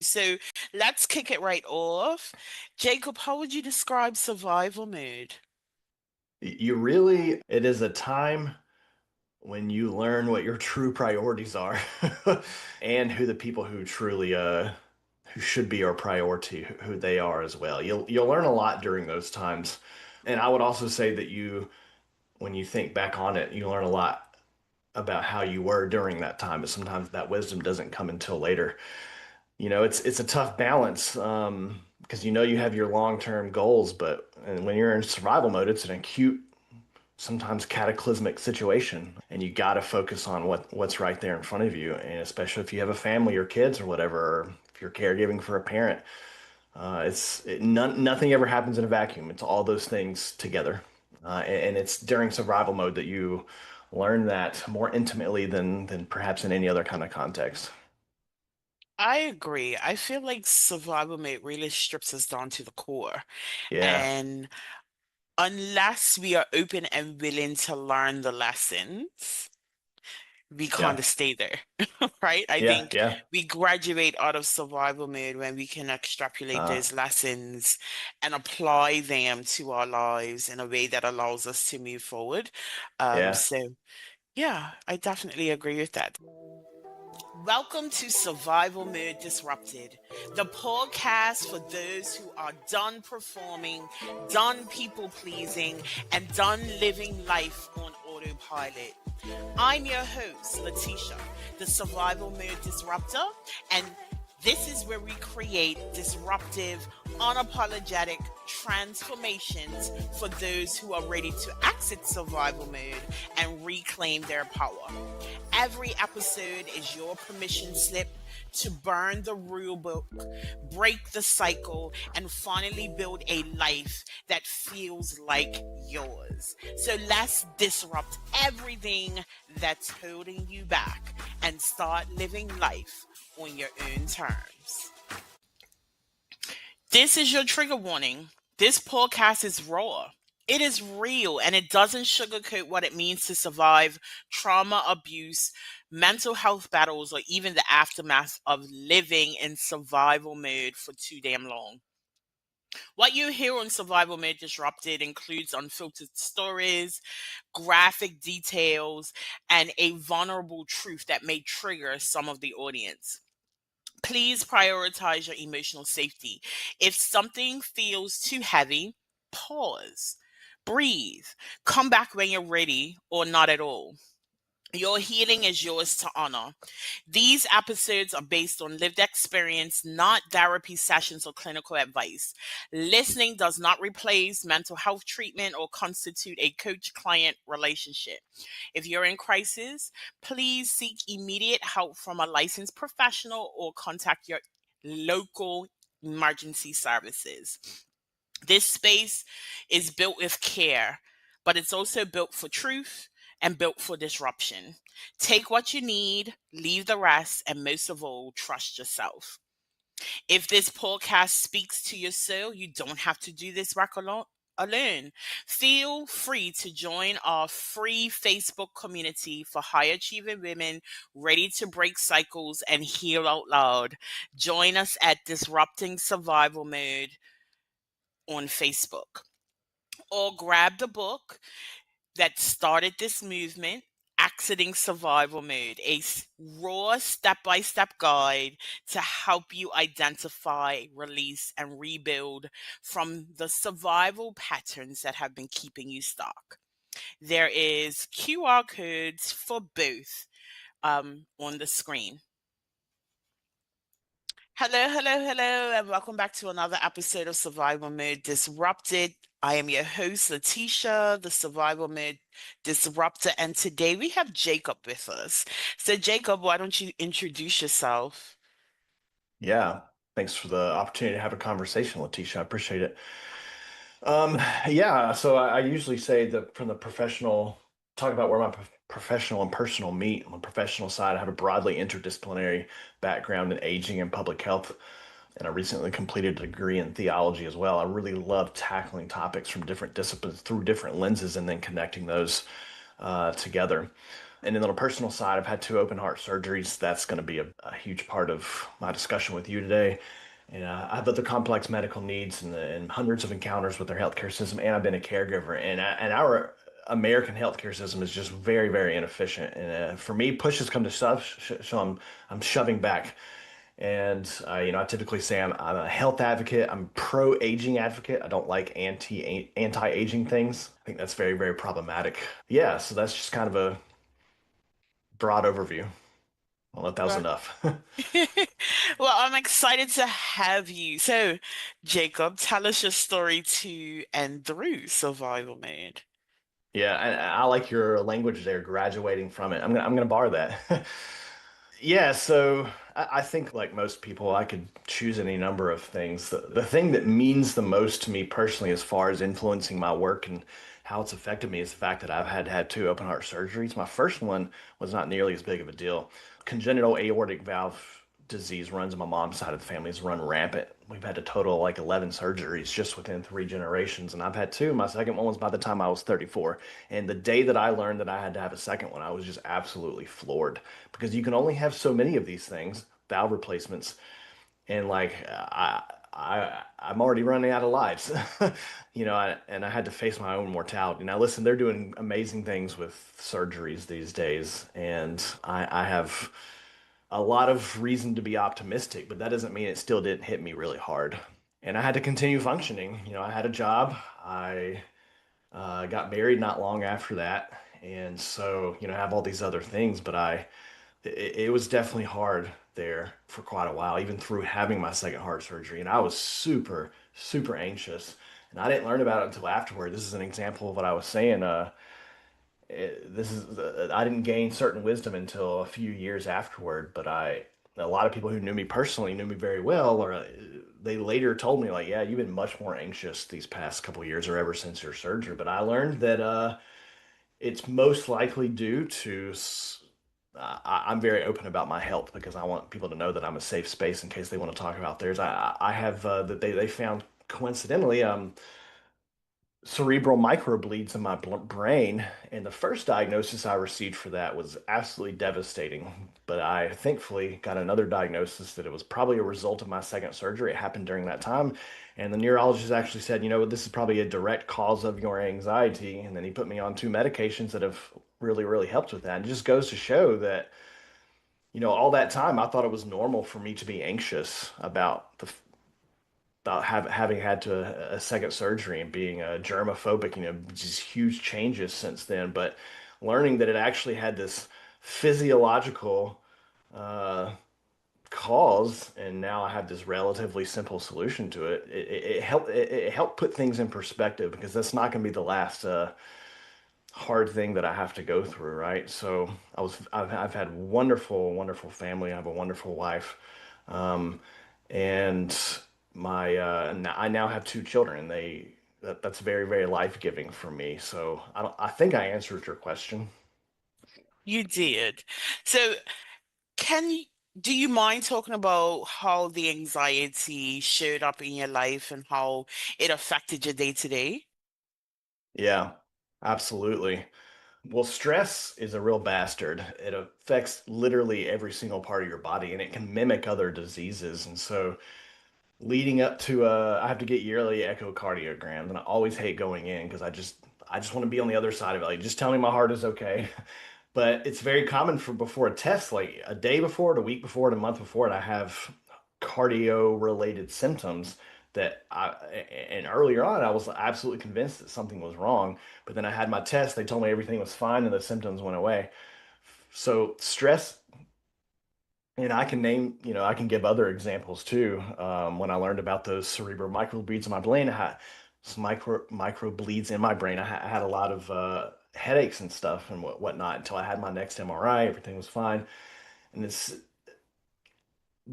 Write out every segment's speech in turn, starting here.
So let's kick it right off. Jacob, how would you describe survival mode? It is a time when you learn what your true priorities are and who the people who truly who should be your priority, who they are as well. You'll learn a lot during those times. And I would also say that when you think back on it, you learn a lot about how you were during that time, but sometimes that wisdom doesn't come until later. It's a tough balance, because you have your long-term goals, but and when you're in survival mode, it's an acute, sometimes cataclysmic situation, and you got to focus on what's right there in front of you, and especially if you have a family or kids or whatever, or if you're caregiving for a parent. Nothing ever happens in a vacuum. It's all those things together, and it's during survival mode that you learn that more intimately than perhaps in any other kind of context. I agree. I feel like survival mode really strips us down to the core. Yeah, And unless we are open and willing to learn the lessons, we kind yeah, of stay there, right? I yeah, think yeah. we graduate out of survival mode when we can extrapolate uh, those lessons and apply them to our lives in a way that allows us to move forward. yeah. So yeah, I definitely agree with that. Welcome to Survival Mode Disrupted, the podcast for those who are done performing, done people pleasing, and done living life on autopilot. I'm your host, Letitia, the Survival Mode Disruptor, and this is where we create disruptive, unapologetic transformations for those who are ready to exit survival mode and reclaim their power. Every episode is your permission slip to burn the rule book, break the cycle, and finally build a life that feels like yours. So let's disrupt everything that's holding you back and start living life on your own terms. This is your trigger warning. This podcast is raw. It is real and it doesn't sugarcoat what it means to survive trauma, abuse, mental health battles, or even the aftermath of living in survival mode for too damn long. What you hear on Survival Mode Disrupted includes unfiltered stories, graphic details, and a vulnerable truth that may trigger some of the audience. Please prioritize your emotional safety. If something feels too heavy, pause, breathe, come back when you're ready, or not at all. Your healing is yours to honor. These episodes are based on lived experience, not therapy sessions or clinical advice. Listening does not replace mental health treatment or constitute a coach client relationship. If you're in crisis, please seek immediate help from a licensed professional or contact your local emergency services. This space is built with care, but it's also built for truth and built for disruption. Take what you need, leave the rest, and most of all, trust yourself. If this podcast speaks to your soul, you don't have to do this work alone. Feel free to join our free Facebook community for high achieving women ready to break cycles and heal out loud. Join us at Disrupting Survival Mode on Facebook, or grab the book that started this movement, Exiting Survival Mode, raw step by step guide to help you identify, release, and rebuild from the survival patterns that have been keeping you stuck. There is QR codes for both on the screen. Hello, hello, hello, and welcome back to another episode of Survival Mode Disrupted. I am your host, Letitia, the Survival Mode Disruptor, and today we have Jacob with us. So, Jacob, why don't you introduce yourself? Yeah, thanks for the opportunity to have a conversation, Letitia. I appreciate it. Um, yeah, so I usually say that from the professional, talk about where my professional and personal meet. On the professional side, I have a broadly interdisciplinary background in aging and public health, and I recently completed a degree in theology as well. I really love tackling topics from different disciplines through different lenses and then connecting those together. And then on a personal side, I've had two open heart surgeries. That's going to be a huge part of my discussion with you today. And I have other complex medical needs and hundreds of encounters with their healthcare system, and I've been a caregiver. And our American healthcare system is just very, very inefficient. And for me, push has come to shove, so I'm shoving back. And I typically say I'm a health advocate. I'm pro-aging advocate. I don't like anti-aging things. I think that's very, very problematic. Yeah, so that's just kind of a broad overview. Well, that was Well, enough. well, I'm excited to have you. So, Jacob, tell us your story to and through survival mode. Yeah, I like your language there, graduating from it. I'm gonna borrow that. Yeah, so I think like most people, I could choose any number of things. The thing that means the most to me personally, as far as influencing my work and how it's affected me, is the fact that I've had two open heart surgeries. My first one was not nearly as big of a deal. Congenital aortic valve disease runs in my mom's side of the family. It's run rampant. We've had a total of like 11 surgeries just within 3 generations, and I've had two. My second one was by the time I was 34. And the day that I learned that I had to have a second one, I was just absolutely floored because you can only have so many of these things, valve replacements, and like I'm already running out of lives, and I had to face my own mortality. Now, listen, they're doing amazing things with surgeries these days, and I have a lot of reason to be optimistic, but that doesn't mean it still didn't hit me really hard. And I had to continue functioning. I had a job. I got married not long after that, and so I have all these other things, but it was definitely hard there for quite a while, even through having my second heart surgery. And I was super, super anxious. And I didn't learn about it until afterward. This is an example of what I was saying. I didn't gain certain wisdom until a few years afterward, but a lot of people who knew me personally knew me very well, or they later told me like, yeah, you've been much more anxious these past couple years or ever since your surgery. But I learned that it's most likely due to. I'm very open about my health because I want people to know that I'm a safe space in case they want to talk about theirs. I have that they found coincidentally cerebral microbleeds in my brain, and the first diagnosis I received for that was absolutely devastating. But I thankfully got another diagnosis that it was probably a result of my second surgery. It happened during that time, and the neurologist actually said, this is probably a direct cause of your anxiety. And then he put me on two medications that have really, really helped with that. And it just goes to show that, all that time I thought it was normal for me to be anxious about having had a second surgery and being germophobic, just huge changes since then. But learning that it actually had this physiological uh, cause, and now I have this relatively simple solution to it. It helped put things in perspective because that's not going to be the last hard thing that I have to go through, right? So I've had wonderful, wonderful family. I have a wonderful wife. Um, and I now have two children. That's very, very life-giving for me. So I think I answered your question. You did. So, can you, do you mind talking about how the anxiety showed up in your life and how it affected your day to day? Yeah, absolutely. Well, stress is a real bastard. It affects literally every single part of your body, and it can mimic other diseases. And so leading up to I have to get yearly echocardiograms, and I always hate going in because I just want to be on the other side of it. Like, just tell me my heart is okay. But it's very common for before a test, like a day before it, a week before it, a month before it, I have cardio related symptoms and earlier on I was absolutely convinced that something was wrong. But then I had my test, they told me everything was fine and the symptoms went away. So stress, and I can give other examples too. When I learned about those cerebral microbleeds in my brain, I had some microbleeds in my brain. I had a lot of headaches and stuff and whatnot until I had my next MRI. Everything was fine, and it's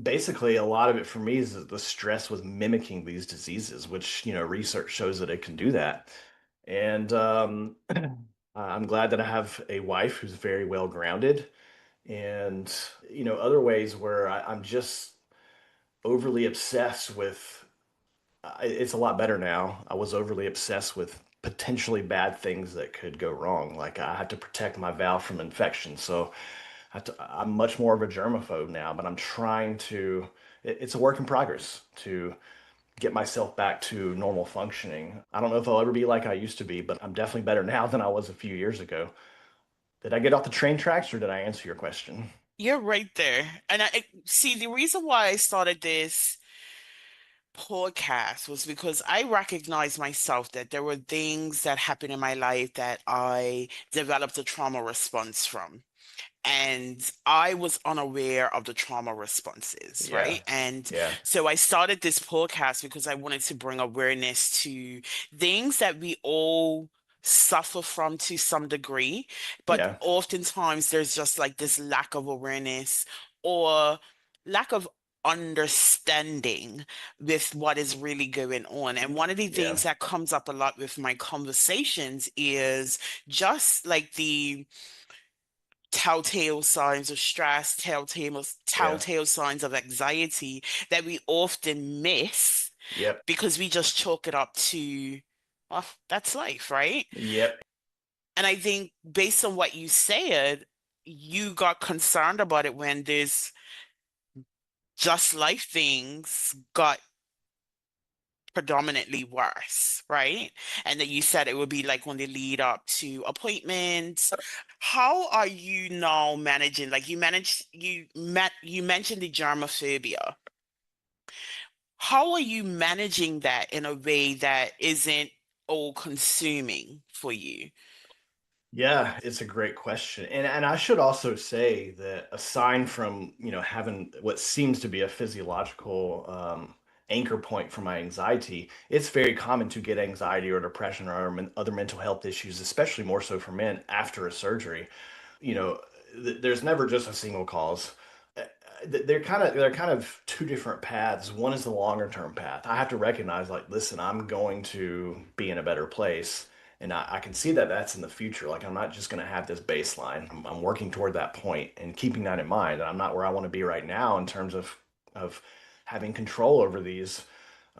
basically a lot of it for me is that the stress was mimicking these diseases, which research shows that it can do that. And I'm glad that I have a wife who's very well grounded, and other ways where I'm just overly obsessed with it's a lot better now. I was overly obsessed with potentially bad things that could go wrong. Like I have to protect my valve from infection. So I'm much more of a germaphobe now, but I'm trying to, it's a work in progress to get myself back to normal functioning. I don't know if I'll ever be like I used to be, but I'm definitely better now than I was a few years ago. Did I get off the train tracks or did I answer your question? You're right there. And see, the reason why I started this podcast was because I recognized myself that there were things that happened in my life that I developed a trauma response from. And I was unaware of the trauma responses, Yeah. right? And Yeah. so I started this podcast because I wanted to bring awareness to things that we all suffer from to some degree, but Yeah. oftentimes there's just like this lack of awareness or lack of understanding with what is really going on. And one of the Yeah. things that comes up a lot with my conversations is just like the telltale signs of stress, Yeah. telltale signs of anxiety that we often miss Yep. because we just chalk it up to, well, that's life, right? Yep. And I think based on what you said, you got concerned about it when there's just life things got predominantly worse, right? And that you said it would be like when they lead up to appointments. How are you now managing? Like you mentioned the germophobia. How are you managing that in a way that isn't all consuming for you? Yeah, it's a great question. And I should also say that aside from, having what seems to be a physiological anchor point for my anxiety, it's very common to get anxiety or depression or other mental health issues, especially more so for men after a surgery. You know, there's never just a single cause. Uh, they're kind of two different paths. One is the longer term path. I have to recognize, like, listen, I'm going to be in a better place. And I can see that that's in the future. Like, I'm not just going to have this baseline. I'm working toward that point and keeping that in mind. And I'm not where I want to be right now in terms of having control over these,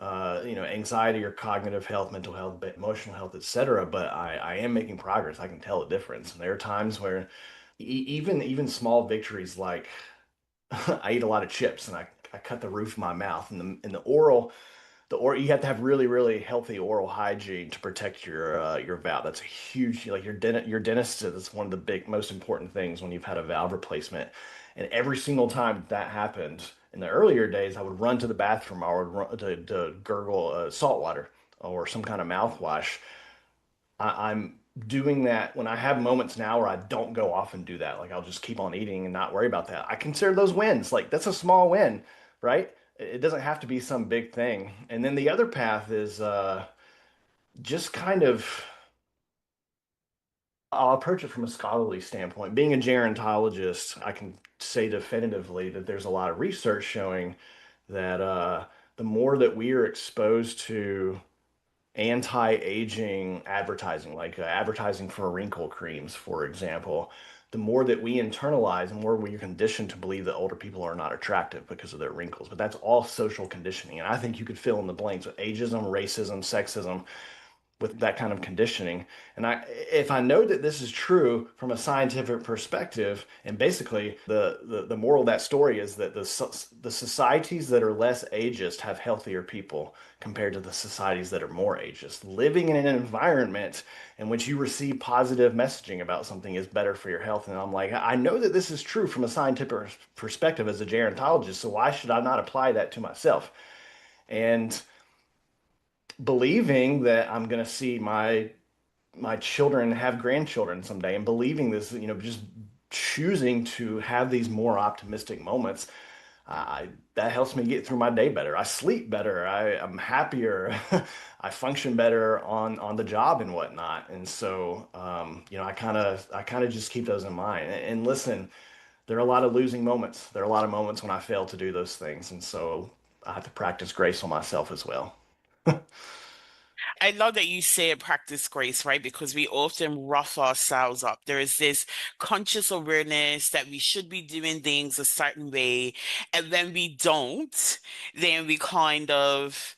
anxiety or cognitive health, mental health, emotional health, etc. But I am making progress. I can tell a difference. And there are times where even small victories, like I eat a lot of chips and I cut the roof of my mouth, and the oral, you have to have really, really healthy oral hygiene to protect your valve. That's a huge, like your dentist said that's one of the most important things when you've had a valve replacement. And every single time that happened in the earlier days, I would run to the bathroom. I would run to gurgle salt water or some kind of mouthwash. I'm doing that when I have moments now where I don't go off and do that. Like I'll just keep on eating and not worry about that. I consider those wins. Like that's a small win, right? It doesn't have to be some big thing. And then the other path is just kind of, I'll approach it from a scholarly standpoint. Being a gerontologist, I can say definitively that there's a lot of research showing that the more that we are exposed to anti-aging advertising, like advertising for wrinkle creams, for example, the more that we internalize and more we're conditioned to believe that older people are not attractive because of their wrinkles. But that's all social conditioning. And I think you could fill in the blanks with ageism, racism, sexism, with that kind of conditioning. And if I know that this is true from a scientific perspective, and basically the moral of that story is that the societies that are less ageist have healthier people compared to the societies that are more ageist. Living in an environment in which you receive positive messaging about something is better for your health. And I'm like, I know that this is true from a scientific perspective as a gerontologist, so why should I not apply that to myself? And believing that I'm going to see my children have grandchildren someday and believing this, just choosing to have these more optimistic moments, that helps me get through my day better. I sleep better. I'm happier. I function better on the job and whatnot. And so, I kind of just keep those in mind. And listen, there are a lot of losing moments. There are a lot of moments when I fail to do those things. And so I have to practice grace on myself as well. I love that you said practice grace, right? Because we often rough ourselves up. There is this conscious awareness that we should be doing things a certain way, and when we don't, then we kind of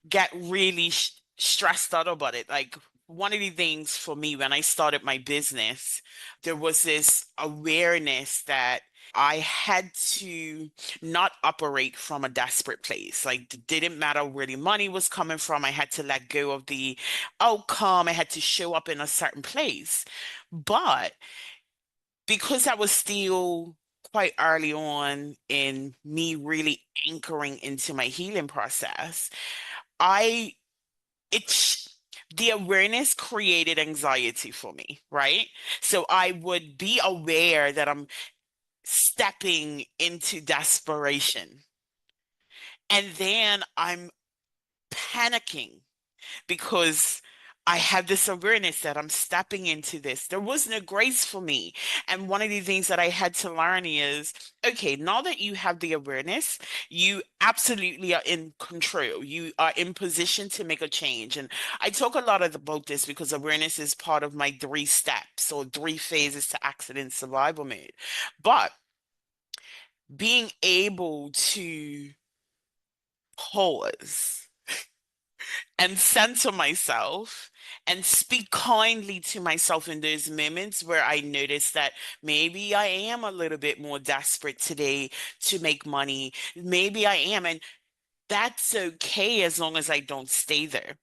get really stressed out about it. Like one of the things for me when I started my business, there was this awareness that I had to not operate from a desperate place. Like, it didn't matter where the money was coming from. I had to let go of the outcome. I had to show up in a certain place. But because I was still quite early on in me really anchoring into my healing process, I it's the awareness created anxiety for me, right? So I would be aware that I'm stepping into desperation. And then I'm panicking because I have this awareness that I'm stepping into this. There was no grace for me. And one of the things that I had to learn is, okay, now that you have the awareness, you absolutely are in control. You are in position to make a change. And I talk a lot about this because awareness is part of my 3 steps or 3 phases to accident survival mode. But being able to pause and center myself and speak kindly to myself in those moments where I notice that maybe I am a little bit more desperate today to make money. Maybe I am. And that's okay as long as I don't stay there,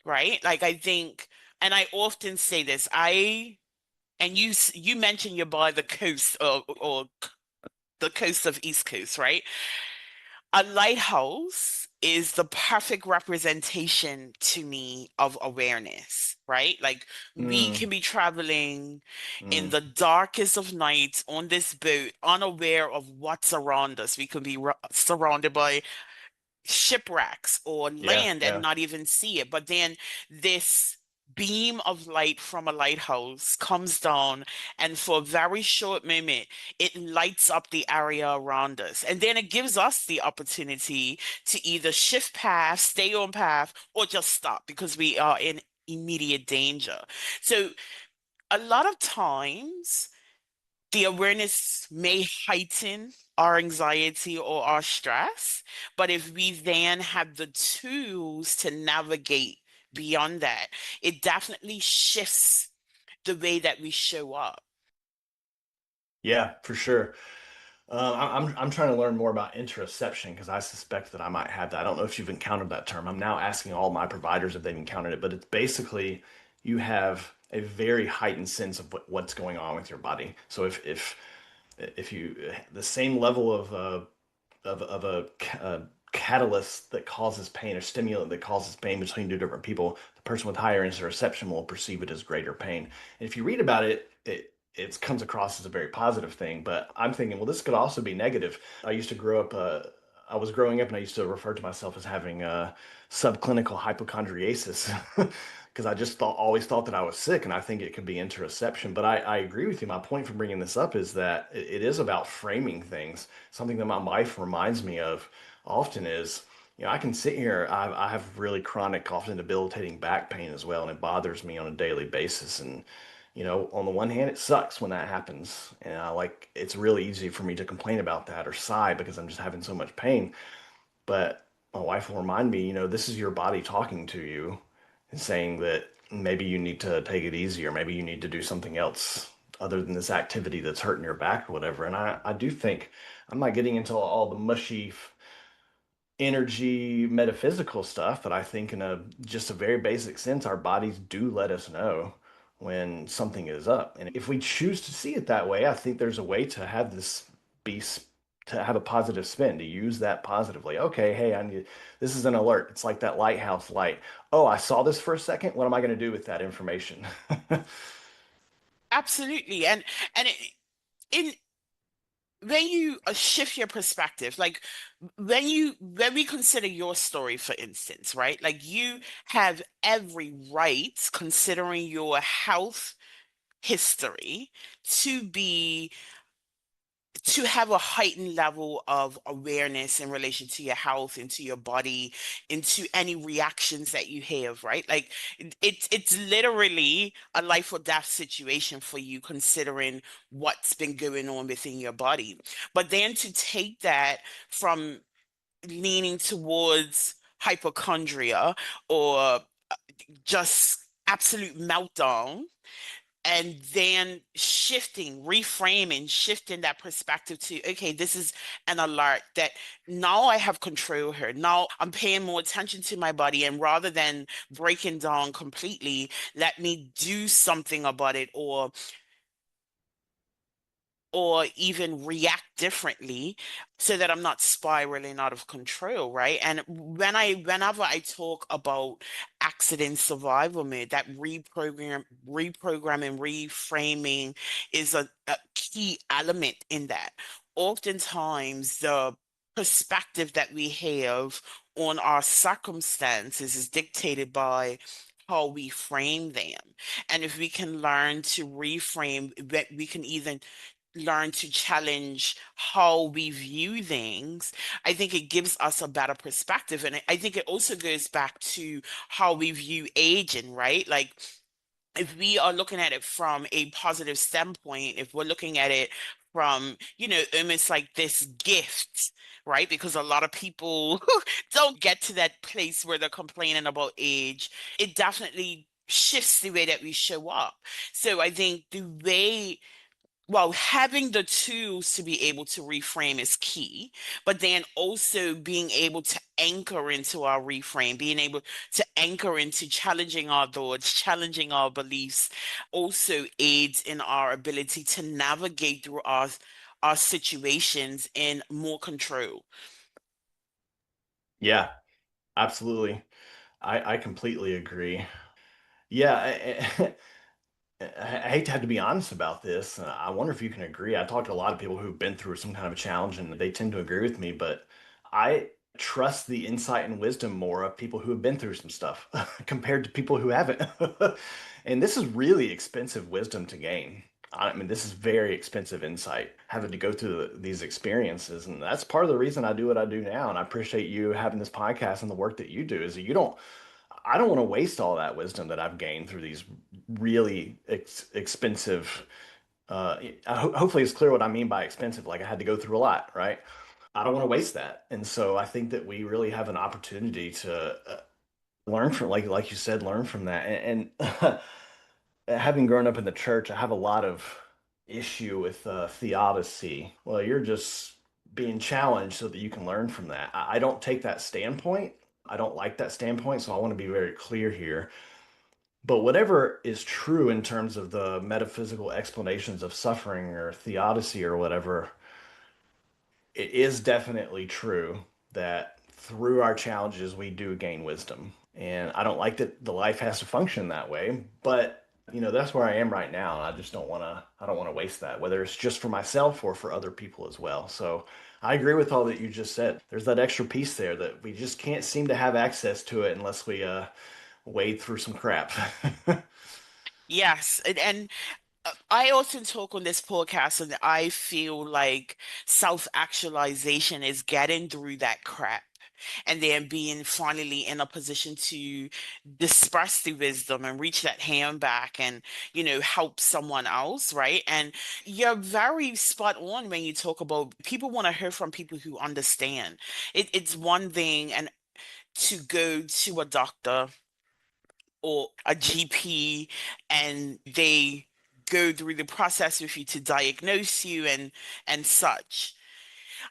right? Like, I think, and I often say this, and you mentioned you're by the coast or the coast of East Coast, right? A lighthouse is the perfect representation to me of awareness, right? Like, we Mm, can be traveling in mm. the darkest of nights on this boat, unaware of what's around us. We can be surrounded by shipwrecks or Yeah, land and yeah. not even see it. But then this beam of light from a lighthouse comes down, and for a very short moment, it lights up the area around us. And then it gives us the opportunity to either shift path, stay on path, or just stop because we are in immediate danger. So a lot of times, the awareness may heighten our anxiety or our stress, but if we then have the tools to navigate beyond that, it definitely shifts the way that we show up. Yeah, for sure. I'm trying to learn more about interoception because I suspect that I might have that. I don't know if you've encountered that term. I'm now asking all my providers if they've encountered it, but it's basically you have a very heightened sense of what's going on with your body. So if you the same level of a catalyst that causes pain or stimulant that causes pain between two different people, the person with higher interoception will perceive it as greater pain. And if you read about it, it comes across as a very positive thing. But I'm thinking, well, this could also be negative. I used to grow up. I was growing up, and I used to refer to myself as having subclinical hypochondriasis. Because I just always thought that I was sick, and I think it could be interoception. But I agree with you. My point for bringing this up is that it is about framing things. Something that my wife reminds me of often is, I can sit here. I have really chronic, often debilitating back pain as well, and it bothers me on a daily basis. And on the one hand, it sucks when that happens, and it's really easy for me to complain about that or sigh because I'm just having so much pain. But my wife will remind me, this is your body talking to you and saying that maybe you need to take it easy or maybe you need to do something else other than this activity that's hurting your back or whatever. And I do think I'm not getting into all the mushy energy metaphysical stuff, but I think in a just a very basic sense, our bodies do let us know when something is up. And if we choose to see it that way, I think there's a way to have this be to have a positive spin, to use that positively. Okay, hey, this is an alert. It's like that lighthouse light. Oh, I saw this for a second. What am I going to do with that information? Absolutely. And in when you shift your perspective, like when we consider your story, for instance, right? Like, you have every right, considering your health history, to be to have a heightened level of awareness in relation to your health, into your body, into any reactions that you have, right? Like, it's literally a life or death situation for you, considering what's been going on within your body. But then to take that from leaning towards hypochondria or just absolute meltdown, and then shifting that perspective to, okay, this is an alert that now I have control here. Now I'm paying more attention to my body, and rather than breaking down completely, let me do something about it, or even react differently so that I'm not spiraling out of control, right? And whenever I talk about accident survival mode, that reprogramming, reframing is a key element in that. Oftentimes, the perspective that we have on our circumstances is dictated by how we frame them. And if we can learn to reframe, that we can even learn to challenge how we view things, I think it gives us a better perspective. And I think it also goes back to how we view aging, right? Like, if we are looking at it from a positive standpoint, if we're looking at it from, almost like this gift, right? Because a lot of people don't get to that place where they're complaining about age. It definitely shifts the way that we show up. So I think having the tools to be able to reframe is key, but then also being able to anchor into our reframe, being able to anchor into challenging our thoughts, challenging our beliefs, also aids in our ability to navigate through our situations in more control. Yeah, absolutely. I completely agree. Yeah, I hate to have to be honest about this. I wonder if you can agree. I talked to a lot of people who've been through some kind of a challenge and they tend to agree with me, but I trust the insight and wisdom more of people who have been through some stuff compared to people who haven't. And this is really expensive wisdom to gain. I mean, this is very expensive insight, having to go through these experiences. And that's part of the reason I do what I do now. And I appreciate you having this podcast and the work that you do is that I don't want to waste all that wisdom that I've gained through these really expensive. Hopefully, it's clear what I mean by expensive. Like I had to go through a lot, right? I don't want to waste that, and so I think that we really have an opportunity to learn from, like you said, learn from that. And having grown up in the church, I have a lot of issue with theodicy. Well, you're just being challenged so that you can learn from that. I don't take that standpoint. I don't like that standpoint, so I want to be very clear here. But whatever is true in terms of the metaphysical explanations of suffering or theodicy or whatever, it is definitely true that through our challenges we do gain wisdom. And I don't like that the life has to function that way, but that's where I am right now, and I don't want to waste that, whether it's just for myself or for other people as well. So I agree with all that you just said. There's that extra piece there that we just can't seem to have access to it unless we wade through some crap. Yes, and I often talk on this podcast, and I feel like self-actualization is getting through that crap and then being finally in a position to disperse the wisdom and reach that hand back and, help someone else, right? And you're very spot on when you talk about people want to hear from people who understand. It's one thing and to go to a doctor or a GP, and they go through the process with you to diagnose you and such.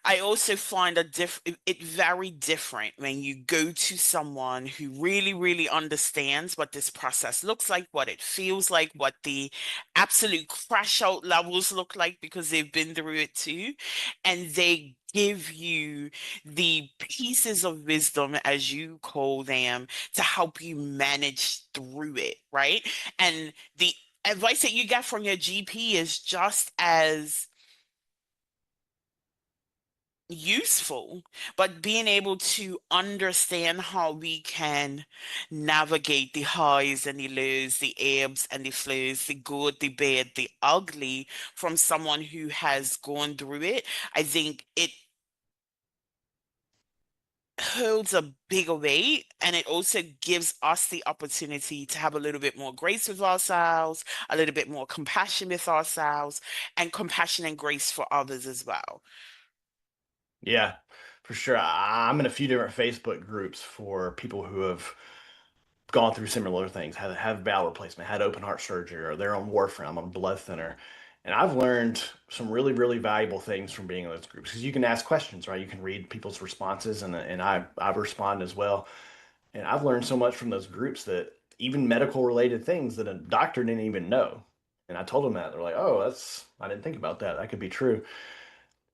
I also find it very different when you go to someone who really, really understands what this process looks like, what it feels like, what the absolute crash out levels look like because they've been through it too. And they give you the pieces of wisdom, as you call them, to help you manage through it, right? And the advice that you get from your GP is just as useful, but being able to understand how we can navigate the highs and the lows, the ebbs and the flows, the good, the bad, the ugly from someone who has gone through it, I think it holds a bigger weight, and it also gives us the opportunity to have a little bit more grace with ourselves, a little bit more compassion with ourselves, and compassion and grace for others as well. Yeah, for sure. I'm in a few different Facebook groups for people who have gone through similar things, have bowel replacement, had open heart surgery, or they're on warfarin, I'm on blood thinner. And I've learned some really, really valuable things from being in those groups because you can ask questions, right? You can read people's responses, and I respond as well. And I've learned so much from those groups that even medical related things that a doctor didn't even know. And I told them that they're like, "Oh, that's I didn't think about that. That could be true."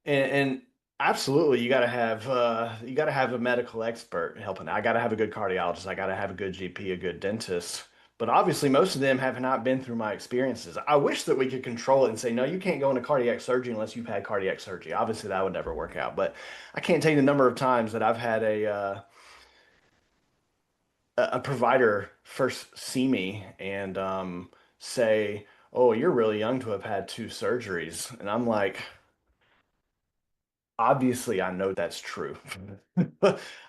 And absolutely, you got to have a medical expert helping. I got to have a good cardiologist. I got to have a good GP, a good dentist. But obviously, most of them have not been through my experiences. I wish that we could control it and say, no, you can't go into cardiac surgery unless you've had cardiac surgery. Obviously, that would never work out. But I can't tell you the number of times that I've had a provider first see me and say, "Oh, you're really young to have had two surgeries," and I'm like, obviously, I know that's true.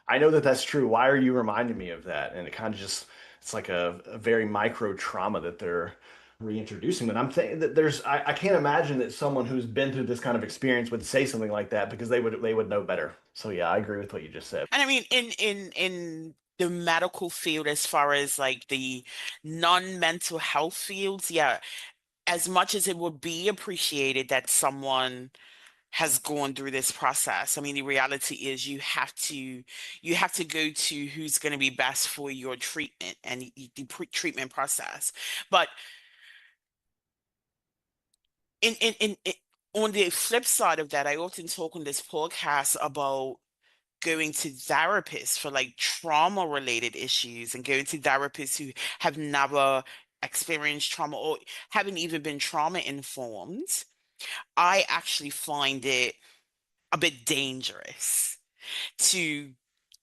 I know that that's true. Why are you reminding me of that? And it kind of just, it's like a very micro trauma that they're reintroducing. But I'm thinking that I can't imagine that someone who's been through this kind of experience would say something like that because they would know better. So yeah, I agree with what you just said. And I mean, in the medical field, as far as like the non-mental health fields, yeah, as much as it would be appreciated that someone has gone through this process. I mean, the reality is you have to go to who's going to be best for your treatment and the treatment process. But in on the flip side of that, I often talk on this podcast about going to therapists for like trauma related issues and going to therapists who have never experienced trauma or haven't even been trauma informed. I actually find it a bit dangerous to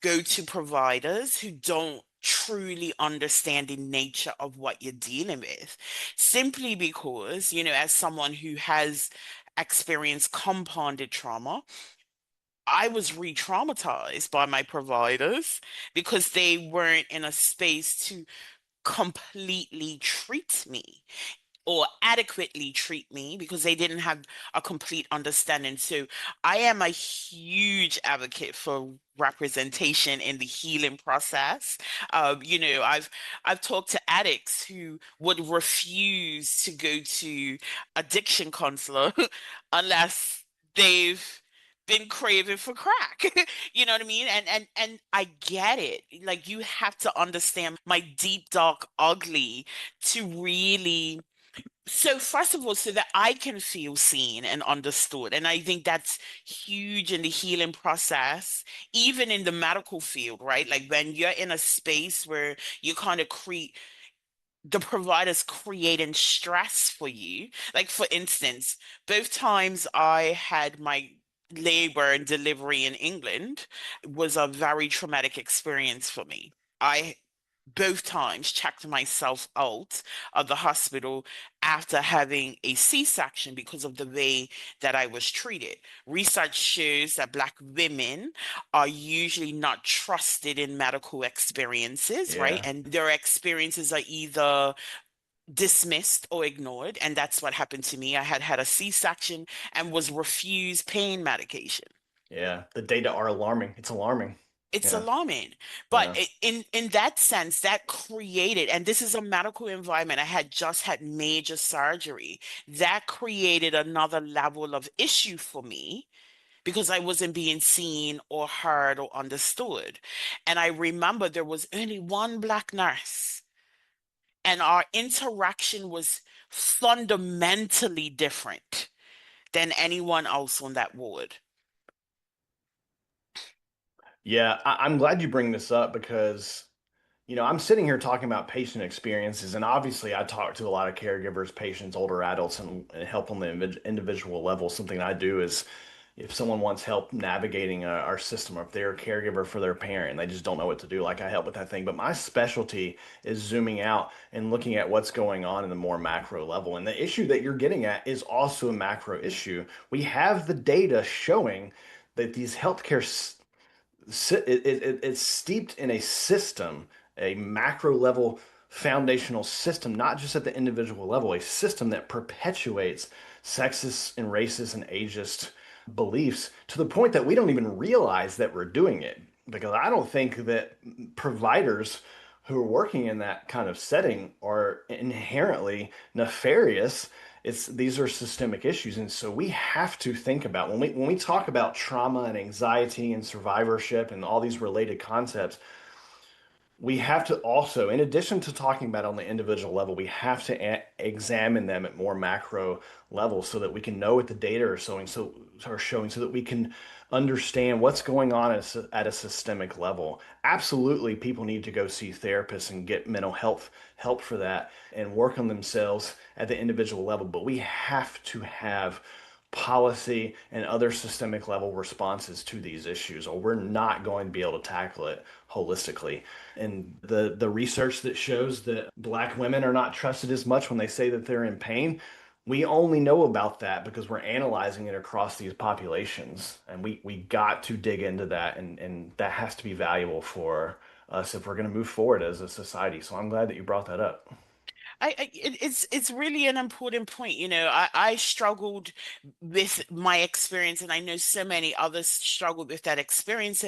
go to providers who don't truly understand the nature of what you're dealing with, simply because, as someone who has experienced compounded trauma, I was re-traumatized by my providers because they weren't in a space to completely treat me or adequately treat me because they didn't have a complete understanding. So I am a huge advocate for representation in the healing process. I've talked to addicts who would refuse to go to addiction counselor unless they've been craving for crack. You know what I mean? And I get it. Like you have to understand my deep, dark, ugly to really so first of all, so that I can feel seen and understood. And I think that's huge in the healing process, even in the medical field, right? Like when you're in a space where you kind of create the providers creating stress for you. Like for instance, both times I had my labor and delivery in England was a very traumatic experience for me. I both times checked myself out of the hospital after having a C-section because of the way that I was treated. Research shows that Black women are usually not trusted in medical experiences, right? Yeah. And their experiences are either dismissed or ignored. And that's what happened to me. I had had a C-section and was refused pain medication. Yeah, the data are alarming. It's alarming. It's Yeah, alarming. But yeah, in that sense, that created, and this is a medical environment, I had just had major surgery. That created another level of issue for me because I wasn't being seen or heard or understood. And I remember there was only one Black nurse, and our interaction was fundamentally different than anyone else on that ward. yeah. I'm glad you bring this up because, I'm sitting here talking about patient experiences, and obviously, I talk to a lot of caregivers, patients, older adults, and help on the individual level. Something I do is if someone wants help navigating our system, or if they're a caregiver for their parent and they just don't know what to do, like I help with that thing. But my specialty is zooming out and looking at what's going on in the more macro level. And the issue that you're getting at is also a macro issue. We have the data showing that these healthcare it's steeped in a system, a macro level foundational system, not just at the individual level, a system that perpetuates sexist and racist and ageist beliefs to the point that we don't even realize that we're doing it. Because I don't think that providers who are working in that kind of setting are inherently nefarious. These are systemic issues, and so we have to think about when we talk about trauma and anxiety and survivorship and all these related concepts, we have to also, in addition to talking about on the individual level, we have to examine them at more macro levels so that we can know what the data are showing, so that we can understand what's going on at a systemic level. Absolutely, people need to go see therapists and get mental health help for that and work on themselves at the individual level. But we have to have policy and other systemic level responses to these issues, or we're not going to be able to tackle it holistically. And the research that shows that Black women are not trusted as much when they say that they're in pain, we only know about that because we're analyzing it across these populations. And we got to dig into that, and that has to be valuable for us if we're going to move forward as a society. So I'm glad that you brought that up. It's really an important point. I struggled with my experience, and I know so many others struggled with that experience.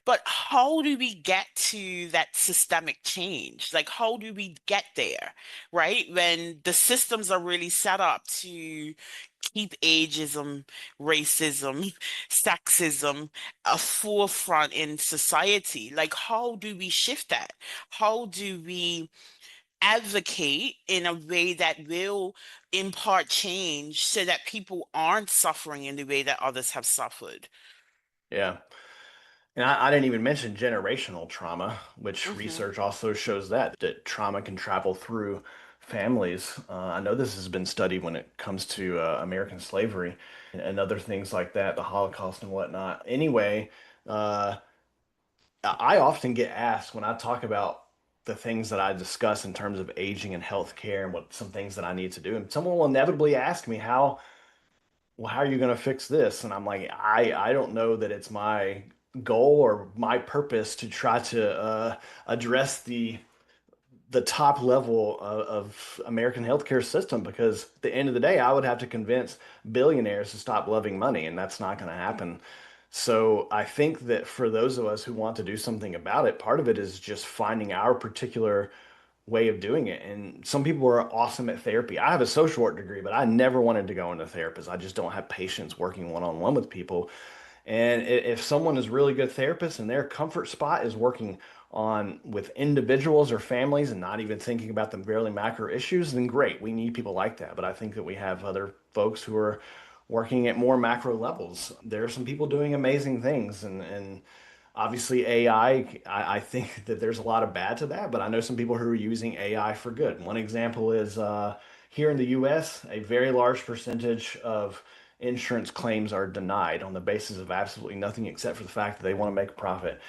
But how do we get to that systemic change? Like, how do we get there, right? When the systems are really set up to keep ageism, racism, sexism a forefront in society. Like, how do we shift that? How do we advocate in a way that will impart change so that people aren't suffering in the way that others have suffered? Yeah. And I didn't even mention generational trauma, which Hmm. research also shows that trauma can travel through families. I know this has been studied when it comes to American slavery and other things like that, the Holocaust and whatnot. Anyway, uh, I often get asked when I talk about the things that I discuss in terms of aging and healthcare and what some things that I need to do, and someone will inevitably ask me how are you going to fix this? And I'm like, I don't know that it's my goal or my purpose to try to address the top level of American healthcare system because at the end of the day, I would have to convince billionaires to stop loving money, and that's not going to happen. So I think that for those of us who want to do something about it, part of it is just finding our particular way of doing it. And some people are awesome at therapy. I have a social work degree, but I never wanted to go into therapist. I just don't have patience working one-on-one with people. And if someone is really good therapist and their comfort spot is working on with individuals or families and not even thinking about the barely macro issues, then great. We need people like that. But I think that we have other folks who are working at more macro levels. There are some people doing amazing things, and obviously AI, I think that there's a lot of bad to that, but I know some people who are using AI for good. One example is here in the US, a very large percentage of insurance claims are denied on the basis of absolutely nothing except for the fact that they want to make a profit.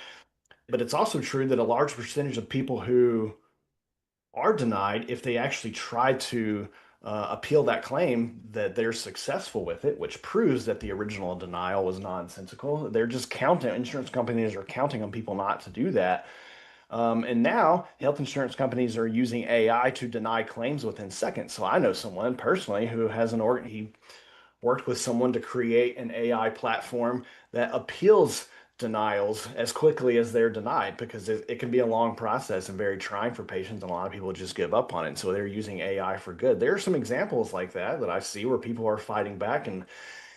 But it's also true that a large percentage of people who are denied, if they actually try to appeal that claim, that they're successful with it, which proves that the original denial was nonsensical. They're just counting, insurance companies are counting on people not to do that. And now health insurance companies are using AI to deny claims within seconds. So I know someone personally who has he worked with someone to create an AI platform that appeals denials as quickly as they're denied because it can be a long process and very trying for patients, and a lot of people just give up on it. So they're using AI for good. There are some examples like that I see where people are fighting back, and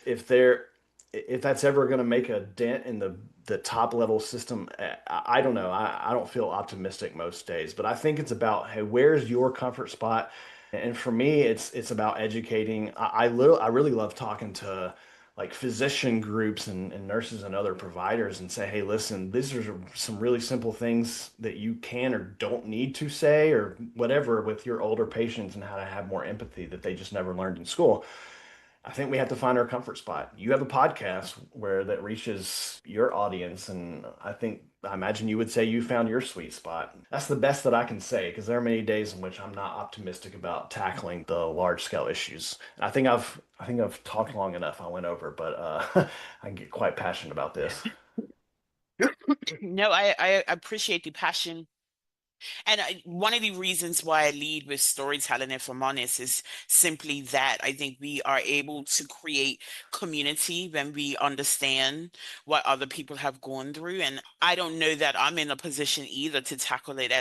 if they're if that's ever going to make a dent in the top level system, I don't know. I don't feel optimistic most days, but I think it's about, hey, where's your comfort spot? And for me, it's about educating. I really love talking to like physician groups and nurses and other providers and say, hey, listen, these are some really simple things that you can or don't need to say or whatever with your older patients and how to have more empathy that they just never learned in school. I think we have to find our comfort spot. You have a podcast where that reaches your audience, and I imagine you would say you found your sweet spot. That's the best that I can say because there are many days in which I'm not optimistic about tackling the large scale issues. And I think I've talked long enough. I went over, but I get quite passionate about this. No, I appreciate the passion And one of the reasons why I lead with storytelling, if I'm honest, is simply that I think we are able to create community when we understand what other people have gone through. And I don't know that I'm in a position either to tackle it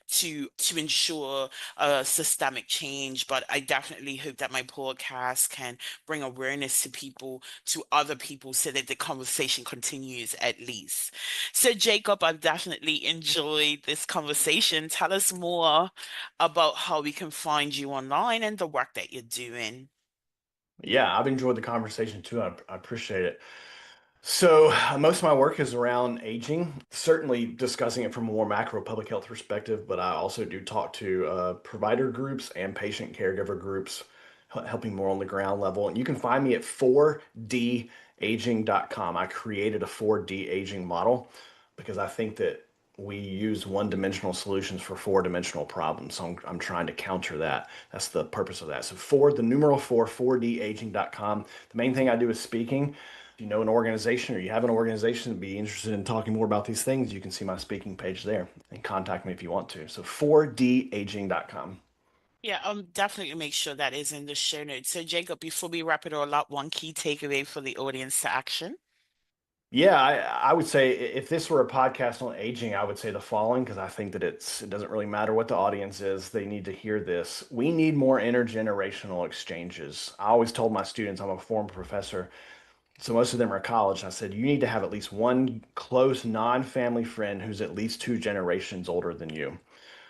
to ensure a systemic change, but I definitely hope that my podcast can bring awareness to people, to other people, so that the conversation continues at least. So, Jacob, I've definitely enjoyed this conversation. Tell us more about how we can find you online and the work that you're doing. Yeah, I've enjoyed the conversation too. I appreciate it. So, most of my work is around aging, certainly discussing it from a more macro public health perspective, but I also do talk to provider groups and patient caregiver groups, helping more on the ground level. And you can find me at 4daging.com. I created a 4D aging model because I think that we use one-dimensional solutions for four-dimensional problems. So I'm trying to counter that. That's the purpose of that. So the numeral 4daging.com. The main thing I do is speaking. If you know an organization or you have an organization that'd be interested in talking more about these things, you can see my speaking page there and contact me if you want to. So 4daging.com. Yeah, definitely make sure that is in the show notes. So, Jacob, before we wrap it all up, one key takeaway for the audience to action. Yeah, I would say if this were a podcast on aging, I would say the following because I think that it doesn't really matter what the audience is, they need to hear this. We need more intergenerational exchanges. I always told my students, I'm a former professor, so most of them are in college. I said, you need to have at least one close non-family friend who's at least two generations older than you.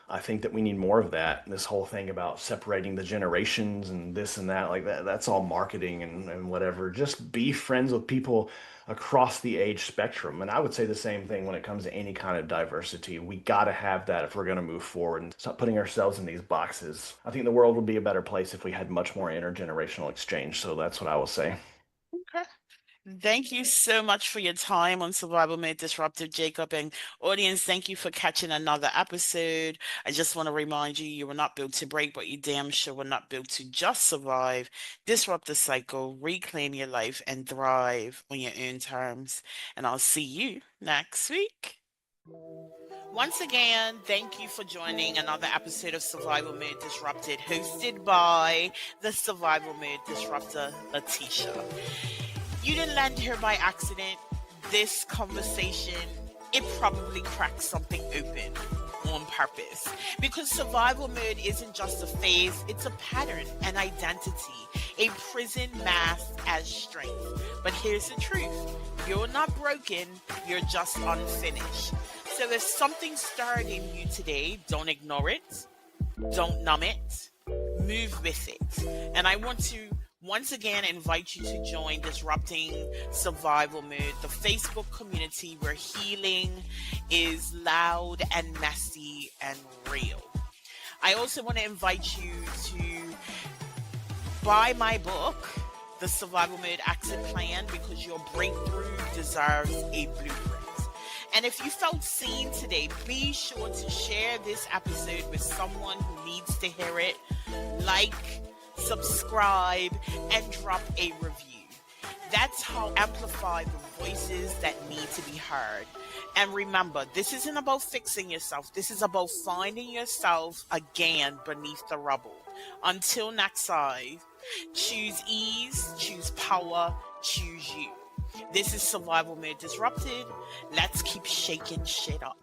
I think that we need more of that. This whole thing about separating the generations and this and that, like that's all marketing and whatever. Just be friends with people across the age spectrum. And I would say the same thing when it comes to any kind of diversity. We got to have that if we're going to move forward and stop putting ourselves in these boxes. I think the world would be a better place if we had much more intergenerational exchange. So that's what I will say. Okay. Thank you so much for your time on Survival Made Disruptive, Jacob. And audience, thank you for catching another episode. I just want to remind you, you were not built to break, but you damn sure were not built to just survive. Disrupt the cycle, reclaim your life, and thrive on your own terms. And I'll see you next week. Once again, thank you for joining another episode of Survival Mode Disrupted, hosted by the Survival Mode Disruptor, Letitia. You didn't land here by accident. This conversation, it probably cracked something open on purpose. Because survival mode isn't just a phase, it's a pattern, an identity, a prison masked as strength. But here's the truth, you're not broken, you're just unfinished. So if something stirred in you today, don't ignore it, don't numb it, move with it. And I want to once again invite you to join Disrupting Survival Mode, the Facebook community where healing is loud and messy and real. I also want to invite you to buy my book, The Survival Mode Action Plan, because your breakthrough deserves a blueprint. And if you felt seen today, be sure to share this episode with someone who needs to hear it. Like, subscribe, and drop a review. That's how amplify the voices that need to be heard. And remember, this isn't about fixing yourself. This is about finding yourself again beneath the rubble. Until next time, choose ease, choose power, choose you. This is Survival Mode Disrupted. Let's keep shaking shit up.